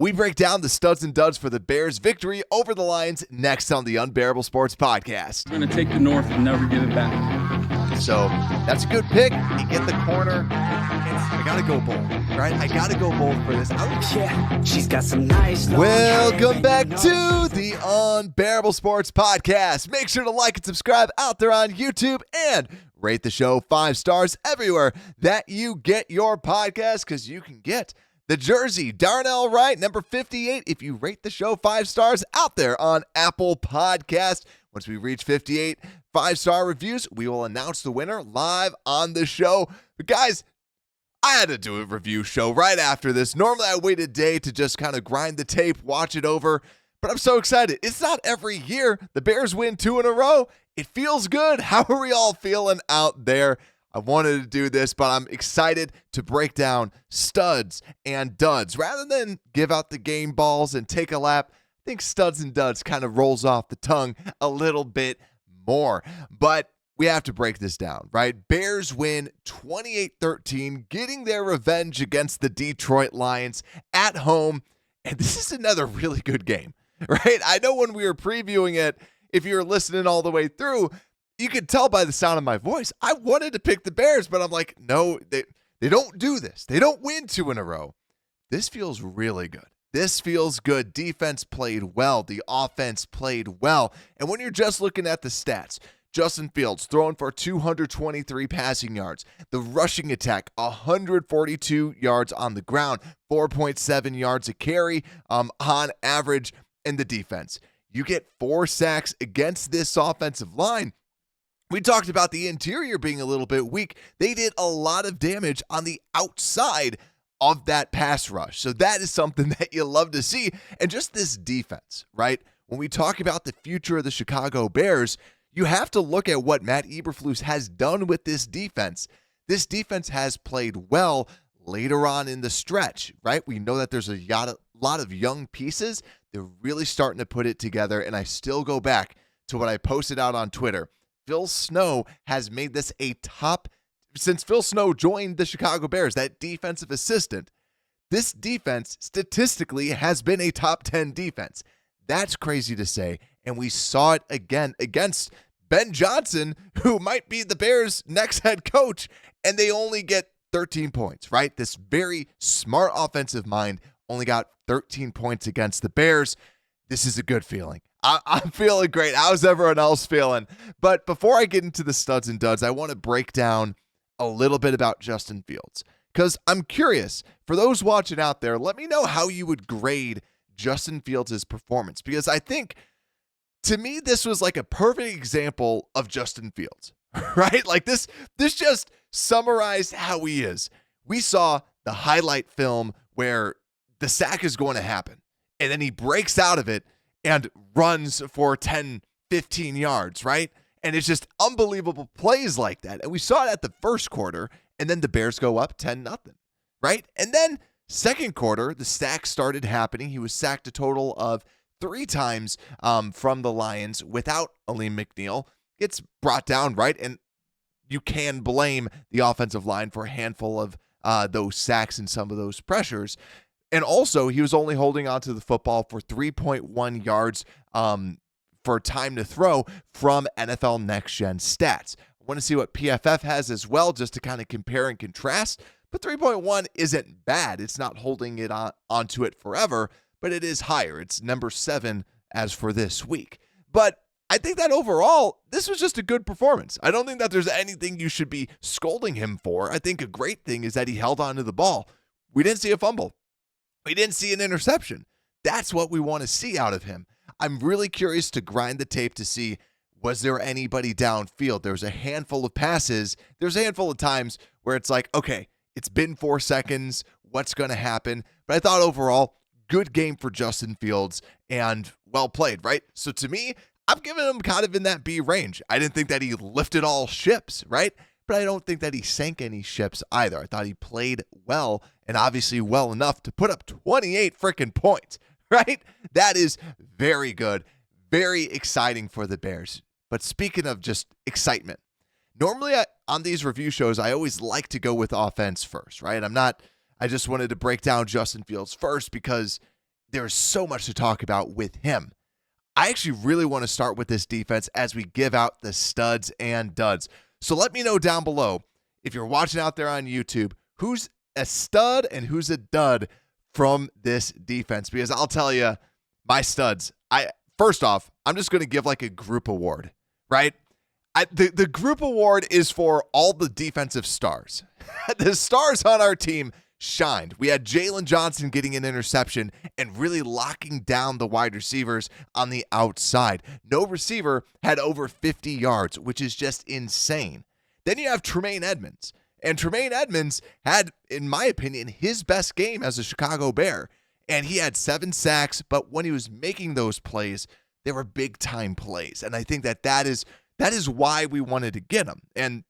We break down the studs and duds for the Bears' victory over the Lions next on the Unbearable Sports Podcast. We're going to take the North and never give it back. So that's a good pick. You get the corner. I got to go bold, right? I got to go bold for this. Yeah, she's got some nice. Welcome back to the Unbearable Sports Podcast. Make sure to like and subscribe out there on YouTube and rate the show 5 stars everywhere that you get your podcast, because you can get the jersey, Darnell Wright, number 58, if you rate the show 5 stars out there on Apple Podcast. Once we reach 58 5-star reviews, we will announce the winner live on the show. But guys, I had to do a review show right after this. Normally, I wait a day to just kind of grind the tape, watch it over, but I'm so excited. It's not every year the Bears win 2 in a row. It feels good. How are we all feeling out there? I wanted to do this, but I'm excited to break down studs and duds. Rather than give out the game balls and take a lap, I think studs and duds kind of rolls off the tongue a little bit more. But we have to break this down, right? Bears win 28-13, getting their revenge against the Detroit Lions at home. And this is another really good game, right? I know when we were previewing it, if you were listening all the way through, you could tell by the sound of my voice, I wanted to pick the Bears, but I'm like, no, they don't do this. They don't win 2 in a row. This feels really good. This feels good. Defense played well. The offense played well. And when you're just looking at the stats, Justin Fields throwing for 223 passing yards. The rushing attack, 142 yards on the ground, 4.7 yards a carry on average. And the defense, you get 4 sacks against this offensive line. We talked about the interior being a little bit weak. They did a lot of damage on the outside of that pass rush. So that is something that you love to see. And just this defense, right? When we talk about the future of the Chicago Bears, you have to look at what Matt Eberflus has done with this defense. This defense has played well later on in the stretch, right? We know that there's a lot of young pieces. They're really starting to put it together. And I still go back to what I posted out on Twitter. Phil Snow has made this a top, since Phil Snow joined the Chicago Bears, that defensive assistant, this defense statistically has been a top 10 defense. That's crazy to say. And we saw it again against Ben Johnson, who might be the Bears' next head coach, and they only get 13 points, right? This very smart offensive mind only got 13 points against the Bears. This is a good feeling. I'm feeling great. How's everyone else feeling? But before I get into the studs and duds, I want to break down a little bit about Justin Fields, because I'm curious. For those watching out there, let me know how you would grade Justin Fields' performance, because I think, to me, this was like a perfect example of Justin Fields, right? Like this just summarized how he is. We saw the highlight film where the sack is going to happen, and then he breaks out of it and runs for 10, 15 yards, right? And it's just unbelievable plays like that. And we saw it at the first quarter, and then the Bears go up 10-0, right? And then second quarter, the sacks started happening. He was sacked a total of 3 times from the Lions without Aleem McNeil. Gets brought down, right? And you can blame the offensive line for a handful of those sacks and some of those pressures. And also, he was only holding onto the football for 3.1 yards for time to throw from NFL Next Gen Stats. I want to see what PFF has as well, just to kind of compare and contrast. But 3.1 isn't bad. It's not holding it onto it forever, but it is higher. It's number 7 as for this week. But I think that overall, this was just a good performance. I don't think that there's anything you should be scolding him for. I think a great thing is that he held onto the ball. We didn't see a fumble. We didn't see an interception. That's what we want to see out of him. I'm really curious to grind the tape to see, was there anybody downfield? There's a handful of passes. There's a handful of times where it's like, okay, it's been 4 seconds. What's going to happen? But I thought overall, good game for Justin Fields and well played, right? So to me, I'm giving him kind of in that B range. I didn't think that he lifted all ships, right? But I don't think that he sank any ships either. I thought he played well, and obviously well enough to put up 28 freaking points, right? That is very good, very exciting for the Bears. But speaking of just excitement, normally on these review shows, I always like to go with offense first, right? I just wanted to break down Justin Fields first because there's so much to talk about with him. I actually really want to start with this defense as we give out the studs and duds. So let me know down below, if you're watching out there on YouTube, who's a stud and who's a dud from this defense. Because I'll tell you, my studs, first off, I'm just going to give like a group award, right? The group award is for all the defensive stars. The stars on our team shined. We had Jalen Johnson getting an interception and really locking down the wide receivers on the outside. No receiver had over 50 yards, which is just insane. Then you have Tremaine Edmonds. And Tremaine Edmonds had, in my opinion, his best game as a Chicago Bear. And he had 7 sacks, but when he was making those plays, they were big-time plays. And I think that is why we wanted to get him. And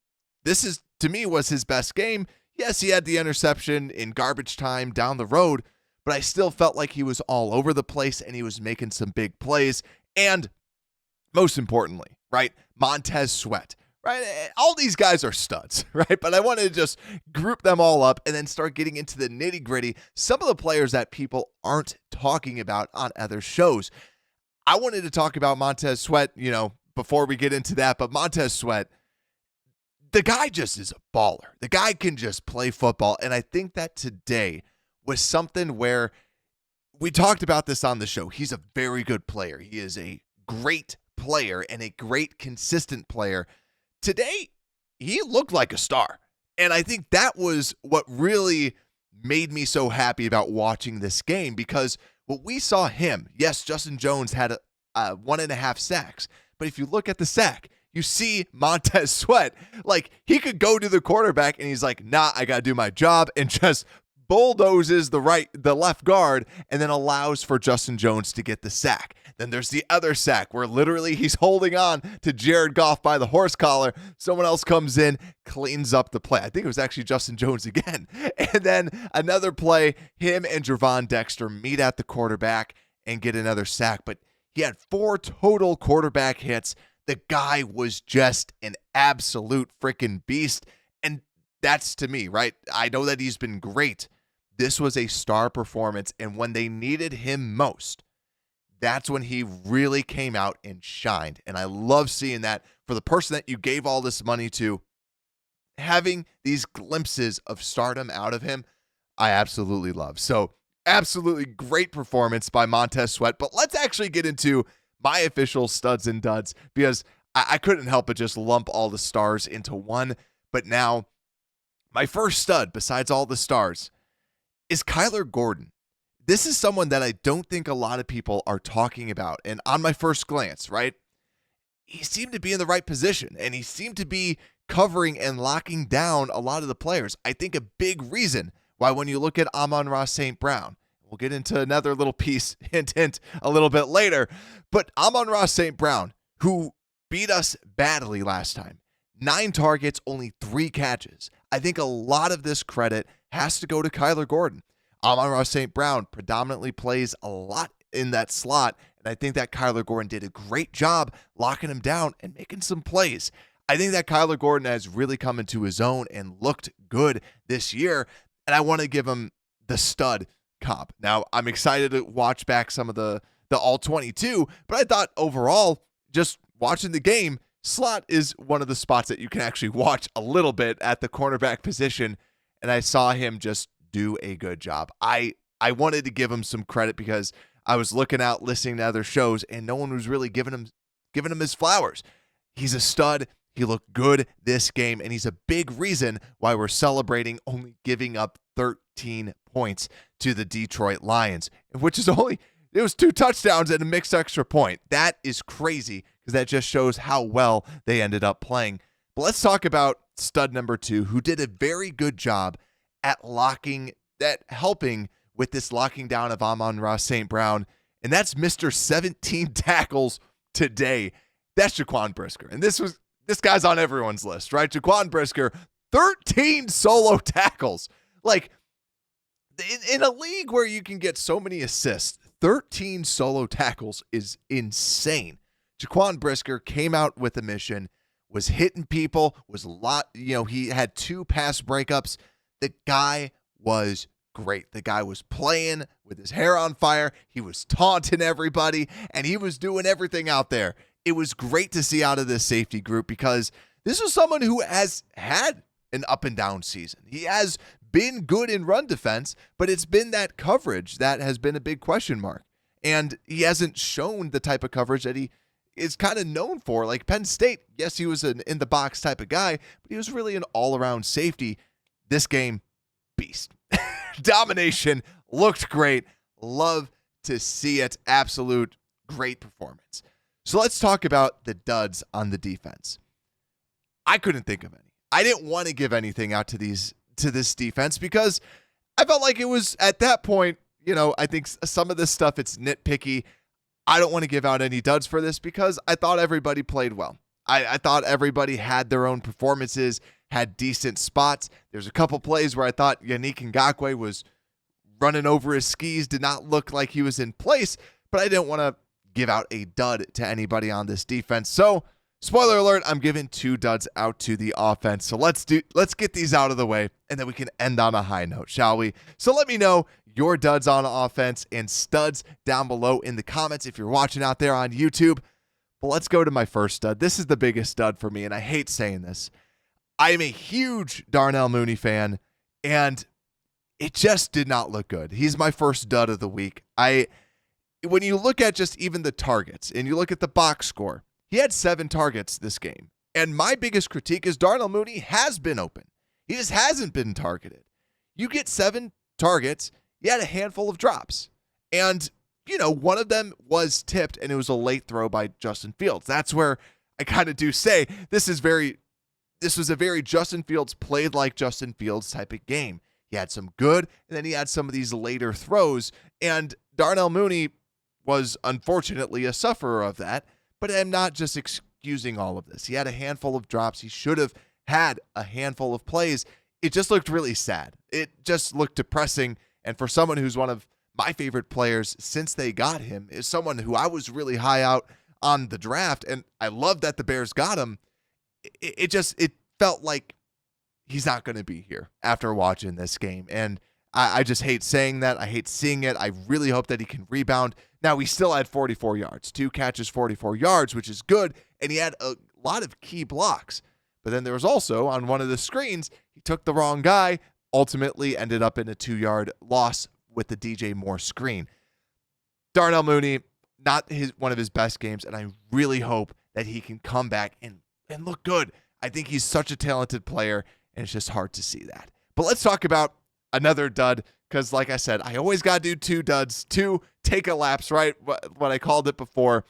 this is, to me, was his best game. Yes, he had the interception in garbage time down the road, but I still felt like he was all over the place and he was making some big plays. And most importantly, right, Montez Sweat, right? All these guys are studs, right? But I wanted to just group them all up and then start getting into the nitty-gritty, some of the players that people aren't talking about on other shows. I wanted to talk about Montez Sweat, before we get into that, but Montez Sweat, the guy just is a baller. The guy can just play football. And I think that today was something where we talked about this on the show. He's a very good player. He is a great player and a great consistent player. Today, he looked like a star. And I think that was what really made me so happy about watching this game, because what we saw him, yes, Justin Jones had 1.5 sacks. But if you look at the sack, you see Montez Sweat, like he could go to the quarterback and he's like, nah, I got to do my job, and just bulldozes the left guard and then allows for Justin Jones to get the sack. Then there's the other sack where literally he's holding on to Jared Goff by the horse collar. Someone else comes in, cleans up the play. I think it was actually Justin Jones again. And then another play, him and Gervon Dexter meet at the quarterback and get another sack. But he had 4 total quarterback hits. The guy was just an absolute freaking beast. And that's, to me, right? I know that he's been great. This was a star performance. And when they needed him most, that's when he really came out and shined. And I love seeing that for the person that you gave all this money to. Having these glimpses of stardom out of him, I absolutely love. So, absolutely great performance by Montez Sweat. But let's actually get into my official studs and duds, because I couldn't help but just lump all the stars into one. But now, my first stud, besides all the stars, is Kyler Gordon. This is someone that I don't think a lot of people are talking about. And on my first glance, right, he seemed to be in the right position, and he seemed to be covering and locking down a lot of the players. I think a big reason why, when you look at Amon-Ra St. Brown, we'll get into another little piece, hint, a little bit later. But Amon-Ra St. Brown, who beat us badly last time, 9 targets, only 3 catches. I think a lot of this credit has to go to Kyler Gordon. Amon-Ra St. Brown predominantly plays a lot in that slot, and I think that Kyler Gordon did a great job locking him down and making some plays. I think that Kyler Gordon has really come into his own and looked good this year, and I want to give him the stud comp. Now, I'm excited to watch back some of the All-22, but I thought overall, just watching the game, slot is one of the spots that you can actually watch a little bit at the cornerback position, and I saw him just do a good job. I wanted to give him some credit because I was looking out, listening to other shows, and no one was really giving him his flowers. He's a stud. He looked good this game, and he's a big reason why we're celebrating only giving up 13 points to the Detroit Lions, which is it was 2 touchdowns and a mixed extra point. That is crazy, because that just shows how well they ended up playing. But let's talk about stud number 2, who did a very good job at helping with this locking down of Amon-Ra St. Brown, and that's Mr. 17 tackles today. That's Jaquan Brisker. And this guy's on everyone's list, right? Jaquan Brisker, 13 solo tackles. Like, in a league where you can get so many assists, 13 solo tackles is insane. Jaquan Brisker came out with a mission, was hitting people, he had 2 pass breakups. The guy was great. The guy was playing with his hair on fire. He was taunting everybody, and he was doing everything out there. It was great to see out of this safety group because this was someone who has had an up and down season. He has been good in run defense, but it's been that coverage that has been a big question mark. And he hasn't shown the type of coverage that he is kind of known for. Like Penn State, yes, he was an in-the-box type of guy, but he was really an all-around safety. This game, beast. Domination, looked great. Love to see it. Absolute great performance. So let's talk about the duds on the defense. I couldn't think of any. I didn't want to give anything out to this defense because I felt like it was at that point, I think some of this stuff, it's nitpicky. I don't want to give out any duds for this because I thought everybody played well. I thought everybody had their own performances, had decent spots. There's a couple plays where I thought Yannick Ngakoue was running over his skis, did not look like he was in place, but I didn't want to give out a dud to anybody on this defense. So, spoiler alert, I'm giving 2 duds out to the offense. So let's get these out of the way, and then we can end on a high note, shall we? So let me know your duds on offense and studs down below in the comments if you're watching out there on YouTube. But let's go to my first stud. This is the biggest stud for me, and I hate saying this. I am a huge Darnell Mooney fan, and it just did not look good. He's my first dud of the week. When you look at just even the targets, and you look at the box score, he had 7 targets this game. And my biggest critique is Darnell Mooney has been open. He just hasn't been targeted. You get 7 targets, you had a handful of drops. And, one of them was tipped, and it was a late throw by Justin Fields. That's where I kind of do say this was a very Justin Fields played like Justin Fields type of game. He had some good, and then he had some of these later throws. And Darnell Mooney was unfortunately a sufferer of that. But I'm not just excusing all of this. He had a handful of drops. He should have had a handful of plays. It just looked really sad. It just looked depressing. And for someone who's one of my favorite players since they got him, is someone who I was really high out on the draft, and I love that the Bears got him. It felt like he's not going to be here after watching this game. And I just hate saying that. I hate seeing it. I really hope that he can rebound. Now, he still had 44 yards, 2 catches, 44 yards, which is good. And he had a lot of key blocks. But then there was also, on one of the screens, he took the wrong guy, ultimately ended up in a 2-yard loss with the DJ Moore screen. Darnell Mooney, not one of his best games, and I really hope that he can come back and look good. I think he's such a talented player, and it's just hard to see that. But let's talk about another dud, because like I said, I always got to do 2 duds, 2 take-a-laps, right? What I called it before.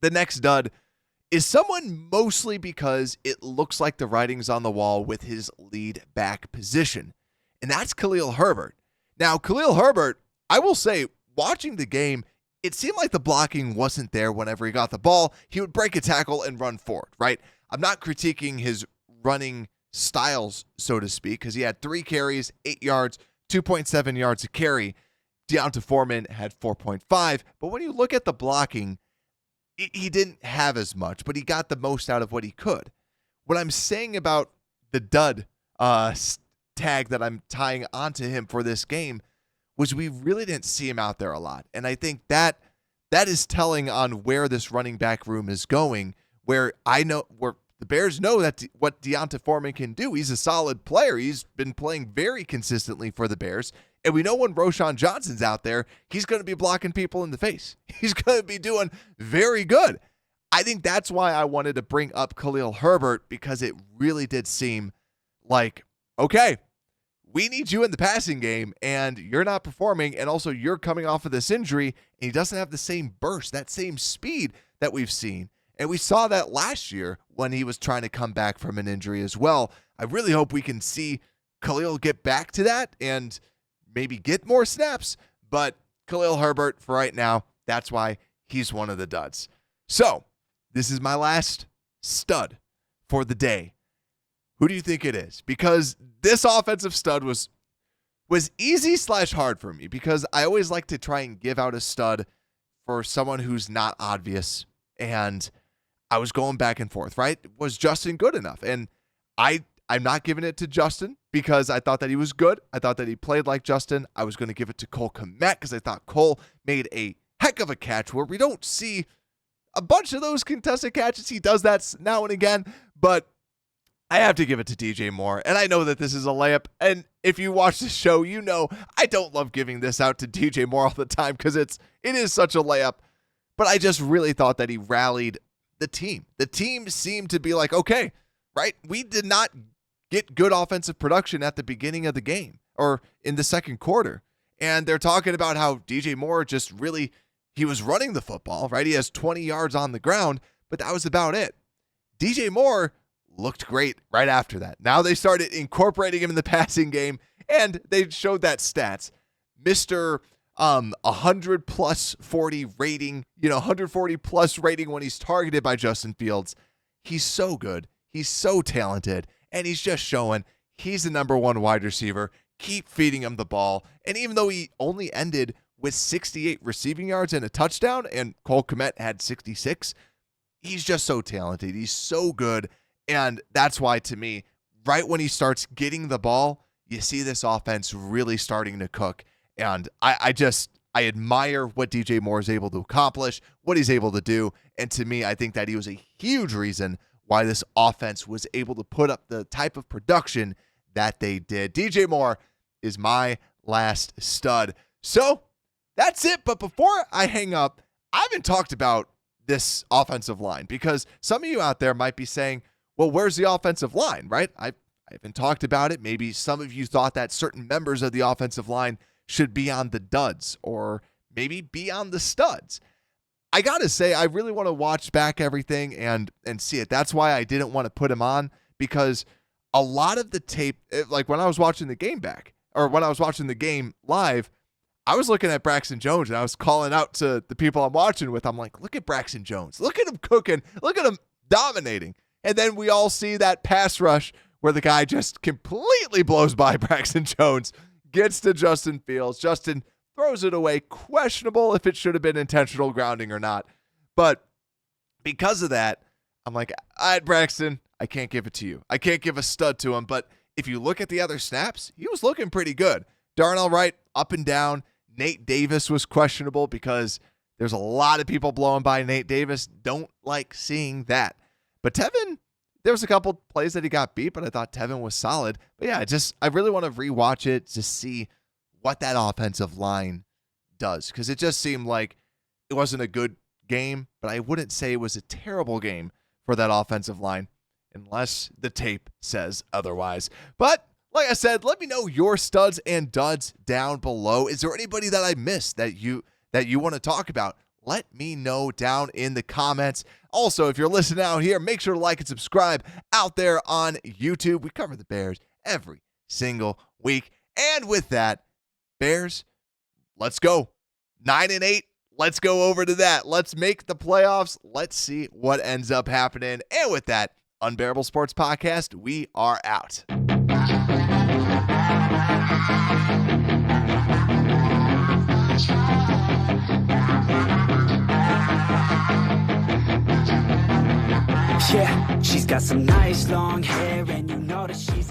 The next dud is someone mostly because it looks like the writing's on the wall with his lead back position, and that's Kahlil Herbert. Now, Kahlil Herbert, I will say, watching the game, it seemed like the blocking wasn't there whenever he got the ball. He would break a tackle and run forward, right? I'm not critiquing his running styles, so to speak, because he had 3 carries, 8 yards, 2.7 yards a carry. Deonta Foreman had 4.5. But when you look at the blocking, he didn't have as much, but he got the most out of what he could. What I'm saying about the dud tag that I'm tying onto him for this game was we really didn't see him out there a lot. And I think that is telling on where this running back room is going, where the Bears know that what Deonta Foreman can do. He's a solid player. He's been playing very consistently for the Bears. And we know when Roschon Johnson's out there, he's going to be blocking people in the face. He's going to be doing very good. I think that's why I wanted to bring up Kahlil Herbert, because it really did seem like, okay, we need you in the passing game, and you're not performing, and also you're coming off of this injury, and he doesn't have the same burst, that same speed that we've seen. And we saw that last year when he was trying to come back from an injury as well. I really hope we can see Kahlil get back to that and maybe get more snaps. But Kahlil Herbert, for right now, that's why he's one of the duds. So, this is my last stud for the day. Who do you think it is? Because this offensive stud was easy/hard for me, because I always like to try and give out a stud for someone who's not obvious. And I was going back and forth, right? Was Justin good enough? And I I'm not giving it to Justin because I thought that he was good. I thought that he played like Justin. I was going to give it to Cole Kmet because I thought Cole made a heck of a catch where we don't see a bunch of those contested catches. He does that now and again, but I have to give it to DJ Moore. And I know that this is a layup. And if you watch the show, you know I don't love giving this out to DJ Moore all the time because it is such a layup. But I just really thought that he rallied the team. The team seemed to be like, okay, right? We did not get good offensive production at the beginning of the game or in the second quarter. And they're talking about how DJ Moore just really, he was running the football, right? He has 20 yards on the ground, but that was about it. DJ Moore looked great right after that. Now they started incorporating him in the passing game, and they showed that stats. Mr. 100 plus 40 rating, 140 plus rating when he's targeted by Justin Fields. He's so good. He's so talented, and he's just showing he's the number one wide receiver. Keep feeding him the ball. And even though he only ended with 68 receiving yards and a touchdown, and Cole Kmet had 66, he's just so talented. He's so good. And that's why, to me, right when he starts getting the ball, you see this offense really starting to cook. And I admire what DJ Moore is able to accomplish, what he's able to do. And to me, I think that he was a huge reason why this offense was able to put up the type of production that they did. DJ Moore is my last stud. So that's it. But before I hang up, I haven't talked about this offensive line because some of you out there might be saying, well, where's the offensive line, right? I haven't talked about it. Maybe some of you thought that certain members of the offensive line should be on the duds or maybe be on the studs. I got to say, I really want to watch back everything and see it. That's why I didn't want to put him on, because a lot of the tape, like when I was watching the game back or when I was watching the game live, I was looking at Braxton Jones and I was calling out to the people I'm watching with. I'm like, look at Braxton Jones. Look at him cooking. Look at him dominating. And then we all see that pass rush where the guy just completely blows by Braxton Jones, gets to Justin Fields. Justin throws it away. Questionable if it should have been intentional grounding or not. But because of that, I'm like, all right, Braxton, I can't give it to you. I can't give a stud to him. But if you look at the other snaps, he was looking pretty good. Darnell Wright, up and down. Nate Davis was questionable because there's a lot of people blowing by Nate Davis. Don't like seeing that. But Tevin, there was a couple plays that he got beat, but I thought Tevin was solid. But yeah, I really want to rewatch it to see what that offensive line does, because it just seemed like it wasn't a good game, but I wouldn't say it was a terrible game for that offensive line unless the tape says otherwise. But like I said, let me know your studs and duds down below. Is there anybody that I missed that you want to talk about? Let me know down in the comments. Also, if you're listening out here, make sure to like and subscribe out there on YouTube. We cover the Bears every single week. And with that, Bears, let's go. 9-8. Let's go over to that. Let's make the playoffs. Let's see what ends up happening. And with that, Unbearable Sports Podcast, we are out. Yeah, she's got some nice long hair, and you know that she's